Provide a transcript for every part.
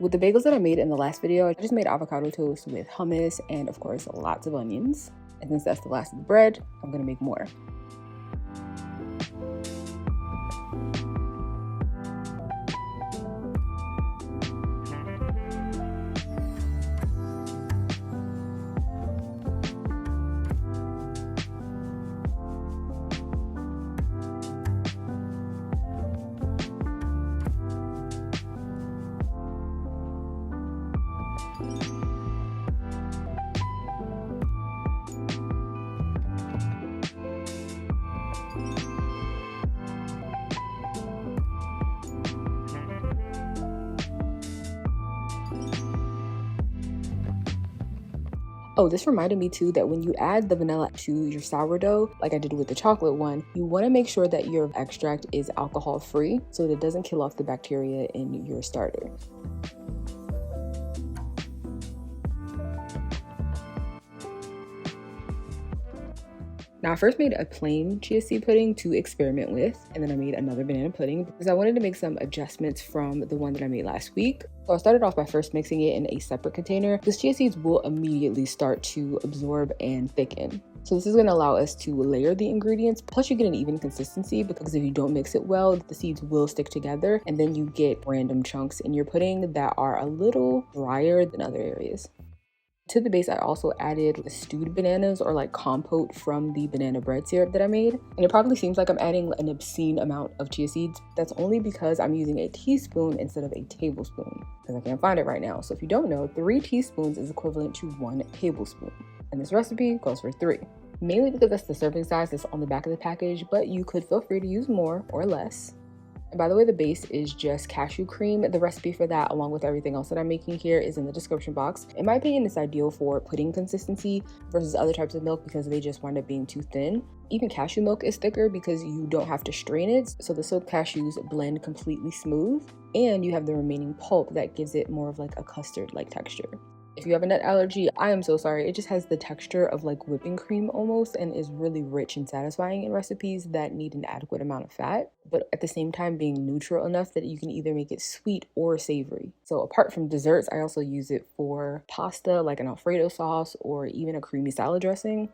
With the bagels that I made in the last video, I just made avocado toast with hummus and of course lots of onions. And since that's the last of the bread, I'm gonna make more. Oh, this reminded me too that when you add the vanilla to your sourdough, like I did with the chocolate one, you want to make sure that your extract is alcohol free so that it doesn't kill off the bacteria in your starter. Now, I first made a plain chia seed pudding to experiment with, and then I made another banana pudding because I wanted to make some adjustments from the one that I made last week. So I started off by first mixing it in a separate container because chia seeds will immediately start to absorb and thicken. So this is going to allow us to layer the ingredients, plus you get an even consistency because if you don't mix it well, the seeds will stick together and then you get random chunks in your pudding that are a little drier than other areas. To the base, I also added stewed bananas or like compote from the banana bread syrup that I made. And it probably seems like I'm adding an obscene amount of chia seeds. That's only because I'm using a teaspoon instead of a tablespoon because I can't find it right now. So if you don't know, 3 teaspoons is equivalent to 1 tablespoon. And this recipe calls for 3. Mainly because that's the serving size that's on the back of the package, but you could feel free to use more or less. And by the way, the base is just cashew cream. The recipe for that, along with everything else that I'm making here, is in the description box. In my opinion, it's ideal for pudding consistency versus other types of milk because they just wind up being too thin. Even cashew milk is thicker because you don't have to strain it, so the soaked cashews blend completely smooth, and you have the remaining pulp that gives it more of like a custard-like texture. If you have a nut allergy, I am so sorry. It just has the texture of like whipping cream almost and is really rich and satisfying in recipes that need an adequate amount of fat, but at the same time being neutral enough that you can either make it sweet or savory. So apart from desserts, I also use it for pasta, like an Alfredo sauce or even a creamy salad dressing.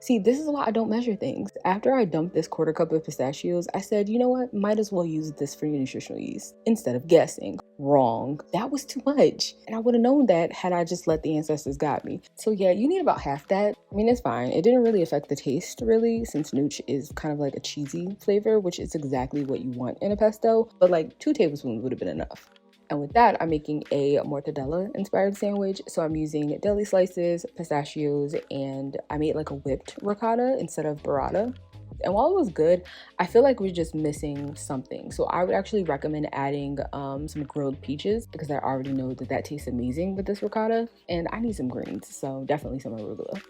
See, this is why I don't measure things. After I dumped this 1/4 cup of pistachios, I said, you know what, might as well use this for nutritional yeast instead of guessing. Wrong. That was too much. And I would have known that had I just let the ancestors guide me. So yeah, you need about half that. I mean, it's fine. It didn't really affect the taste really, since nooch is kind of like a cheesy flavor, which is exactly what you want in a pesto, but like 2 tablespoons would have been enough. And with that, I'm making a mortadella inspired sandwich. So I'm using deli slices, pistachios, and I made like a whipped ricotta instead of burrata. And while it was good, I feel like we're just missing something. So I would actually recommend adding some grilled peaches because I already know that that tastes amazing with this ricotta. And I need some greens, so definitely some arugula.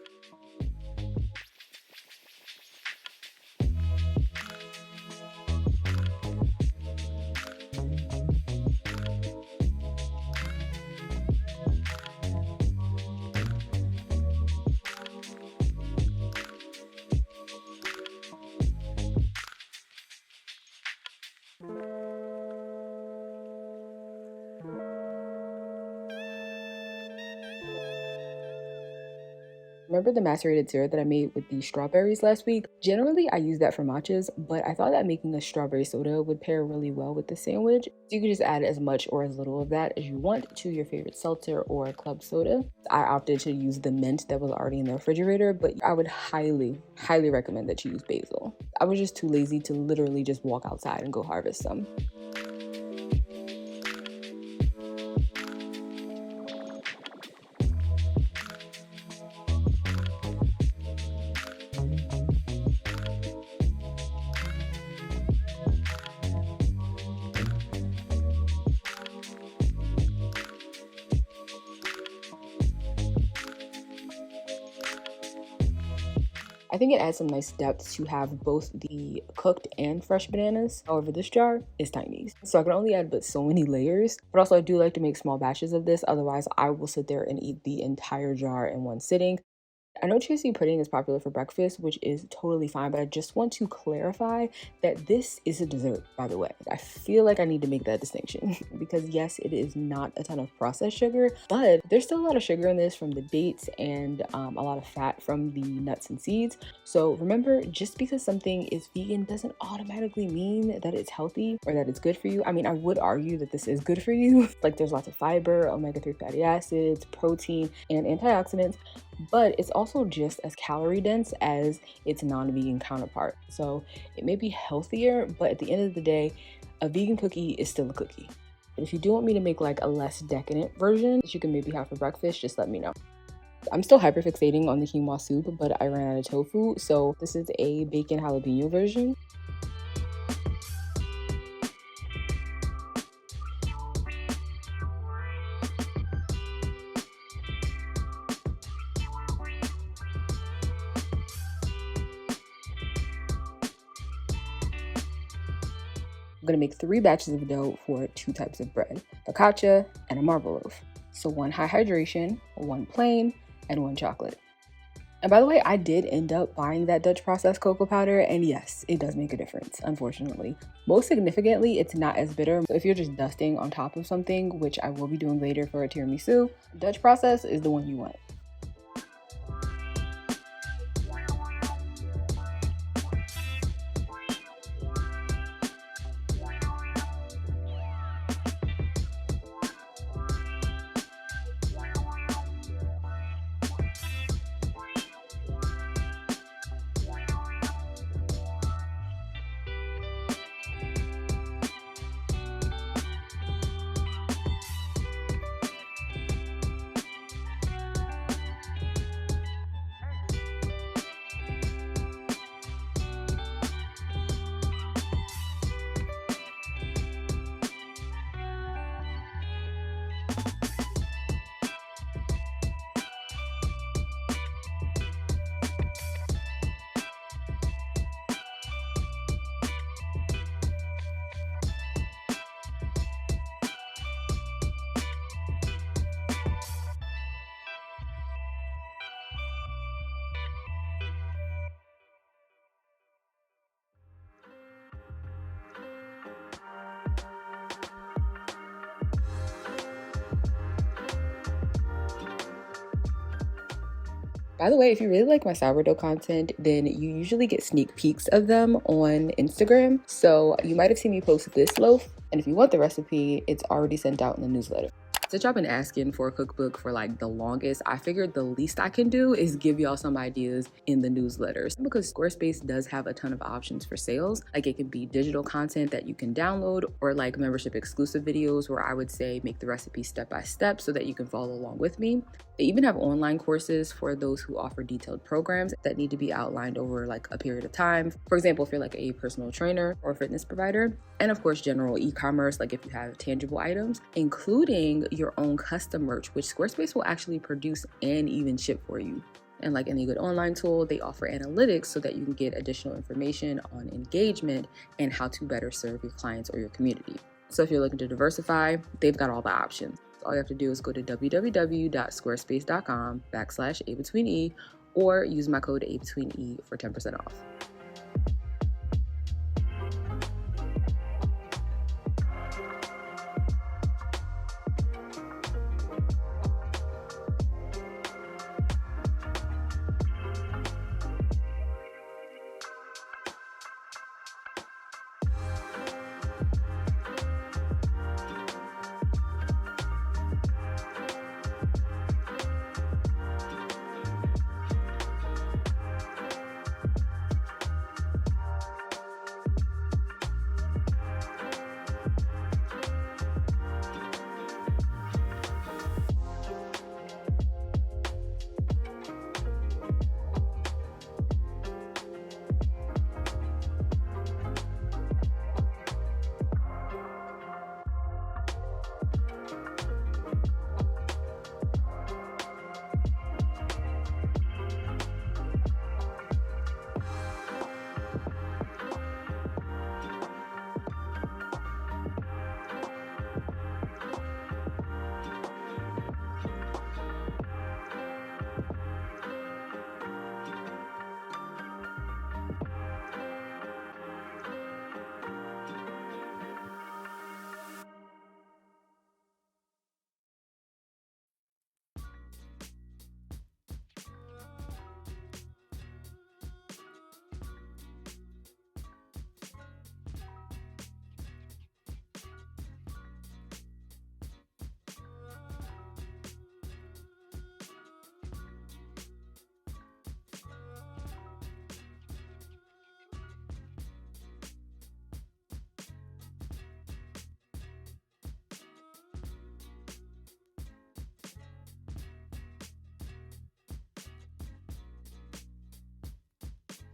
Remember the macerated syrup that I made with the strawberries last week? Generally, I use that for matchas, but I thought that making a strawberry soda would pair really well with the sandwich. So you can just add as much or as little of that as you want to your favorite seltzer or club soda. I opted to use the mint that was already in the refrigerator, but I would highly recommend that you use basil. I was just too lazy to literally just walk outside and go harvest some. I think it adds some nice depth to have both the cooked and fresh bananas. However, this jar is tiny, so I can only add but so many layers. But also I do like to make small batches of this, otherwise I will sit there and eat the entire jar in one sitting. I know chia seed pudding is popular for breakfast, which is totally fine, but I just want to clarify that this is a dessert, by the way. I feel like I need to make that distinction because yes, it is not a ton of processed sugar, but there's still a lot of sugar in this from the dates and a lot of fat from the nuts and seeds. So remember, just because something is vegan doesn't automatically mean that it's healthy or that it's good for you. I mean, I would argue that this is good for you. Like there's lots of fiber, omega-3 fatty acids, protein, and antioxidants, but it's also just as calorie dense as its non-vegan counterpart. So it may be healthier, but at the end of the day, a vegan cookie is still a cookie. And if you do want me to make like a less decadent version that you can maybe have for breakfast, just let me know. I'm still hyperfixating on the quinoa soup, but I ran out of tofu, so this is a bacon jalapeno version. I'm gonna make 3 batches of dough for 2 types of bread, focaccia and a marble loaf. So 1 high hydration, 1 plain, and 1 chocolate. And by the way, I did end up buying that Dutch processed cocoa powder, and yes, it does make a difference, unfortunately. Most significantly, it's not as bitter. So if you're just dusting on top of something, which I will be doing later for a tiramisu, Dutch process is the one you want. By the way, if you really like my sourdough content, then you usually get sneak peeks of them on Instagram. So you might have seen me post this loaf. And if you want the recipe, it's already sent out in the newsletter. Since y'all been asking for a cookbook for like the longest, I figured the least I can do is give y'all some ideas in the newsletters, because Squarespace does have a ton of options for sales. Like it can be digital content that you can download, or like membership exclusive videos where I would say make the recipe step by step so that you can follow along with me. They even have online courses for those who offer detailed programs that need to be outlined over like a period of time. For example, if you're like a personal trainer or fitness provider, and of course general e-commerce, like if you have tangible items, including your own custom merch, which Squarespace will actually produce and even ship for you. And like any good online tool, they offer analytics so that you can get additional information on engagement and how to better serve your clients or your community. So if you're looking to diversify, they've got all the options. All you have to do is go to www.squarespace.com/abetweene or use my code abetweene for 10% off.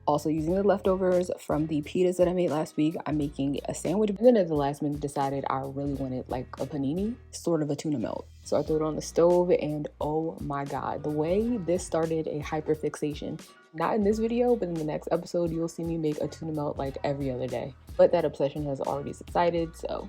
Also using the leftovers from the pitas that I made last week, I'm making a sandwich. And then at the last minute decided I really wanted like a panini, sort of a tuna melt. So I threw it on the stove and oh my God, the way this started a hyperfixation. Not in this video, but in the next episode, you'll see me make a tuna melt like every other day. But that obsession has already subsided, so.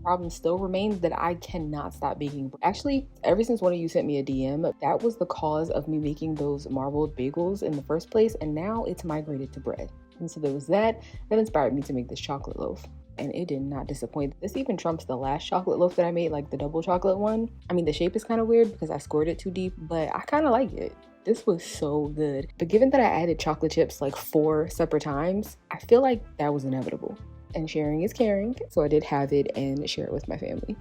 Problem still remains that I cannot stop baking. Actually, ever since one of you sent me a DM, that was the cause of me making those marbled bagels in the first place, and now it's migrated to bread. And so there was that inspired me to make this chocolate loaf. And it did not disappoint. This even trumps the last chocolate loaf that I made, like the double chocolate one. I mean, the shape is kind of weird because I scored it too deep, but I kind of like it. This was so good. But given that I added chocolate chips like 4 separate times, I feel like that was inevitable. And sharing is caring, so I did have it and share it with my family.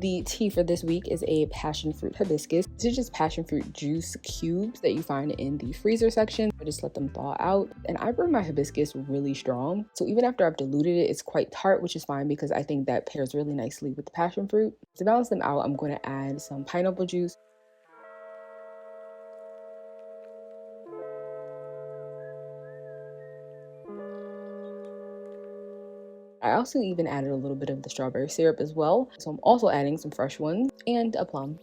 The tea for this week is a passion fruit hibiscus. This is just passion fruit juice cubes that you find in the freezer section. I just let them thaw out. And I brew my hibiscus really strong. So even after I've diluted it, it's quite tart, which is fine because I think that pairs really nicely with the passion fruit. To balance them out, I'm going to add some pineapple juice. I also even added a little bit of the strawberry syrup as well. So I'm also adding some fresh ones and a plum.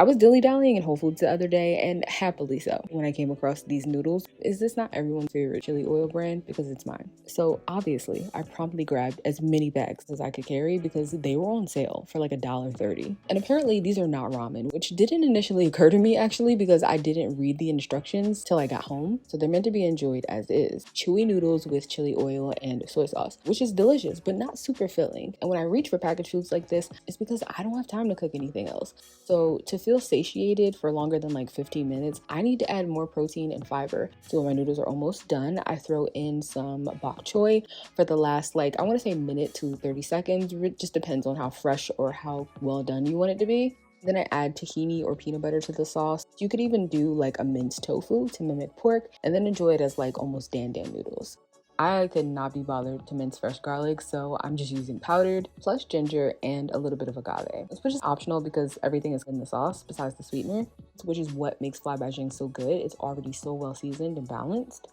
I was dilly-dallying in Whole Foods the other day, and happily so, when I came across these noodles. Is this not everyone's favorite chili oil brand? Because it's mine. So obviously, I promptly grabbed as many bags as I could carry because they were on sale for like $1.30. And apparently these are not ramen, which didn't initially occur to me actually because I didn't read the instructions till I got home. So they're meant to be enjoyed as is. Chewy noodles with chili oil and soy sauce, which is delicious, but not super filling. And when I reach for packaged foods like this, it's because I don't have time to cook anything else. So to feel satiated for longer than like 15 minutes, I need to add more protein and fiber. So when my noodles are almost done, I throw in some bok choy for the last, like, I want to say minute to 30 seconds. It just depends on how fresh or how well done you want it to be. Then I add tahini or peanut butter to the sauce. You could even do like a minced tofu to mimic pork, and then enjoy it as like almost dan dan noodles. I could not be bothered to mince fresh garlic, so I'm just using powdered plus ginger and a little bit of agave, which is optional because everything is in the sauce besides the sweetener, which is what makes fly Beijing so good. It's already so well seasoned and balanced.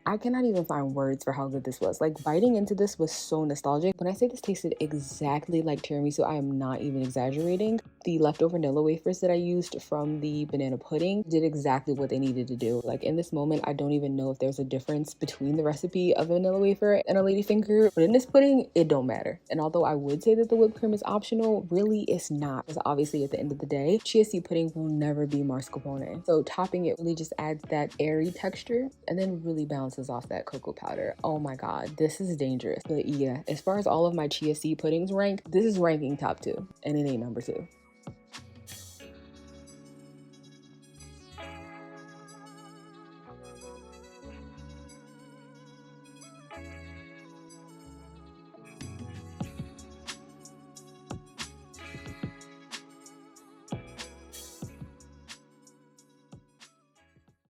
I cannot even find words for how good this was. Like, biting into this was so nostalgic. When I say this tasted exactly like tiramisu, I am not even exaggerating. The leftover vanilla wafers that I used from the banana pudding did exactly what they needed to do. Like, in this moment, I don't even know if there's a difference between the recipe of a vanilla wafer and a ladyfinger, but in this pudding, it don't matter. And although I would say that the whipped cream is optional, really it's not, because obviously at the end of the day, chia seed pudding will never be mascarpone. So topping it really just adds that airy texture and then really balances off that cocoa powder. Oh my god, this is dangerous. But yeah, as far as all of my chia seed puddings rank, this is ranking top 2, and it ain't number 2.